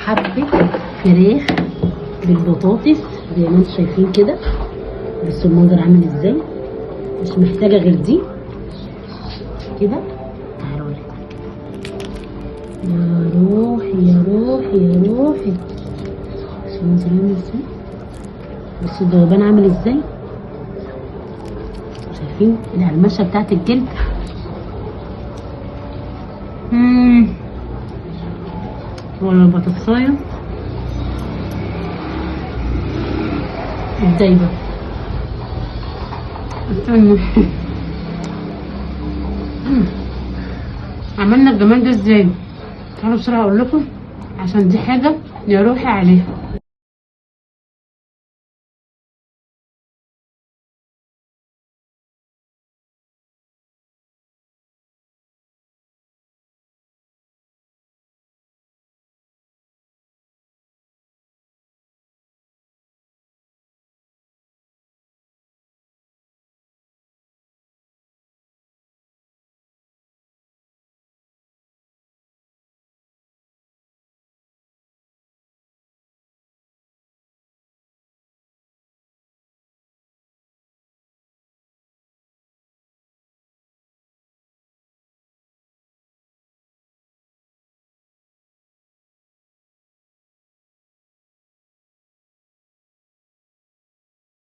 حبه فراخ بالبطاطس زي ما انتم شايفين كده. بس المنظر عامل ازاي، مش محتاجه غير دي كده. تعالوا لي يا روحي يا روحي يا روحي، بس المنظر عامل ازاي، بس الذوبان عامل ازاي، شايفين القرمشه بتاعت الجلد. ولا البطاطسايه الدايبه. استنوا عملنا الجمال ده ازاي؟ تعالوا بسرعه اقول لكم، عشان دي حاجه يا روحي عليها.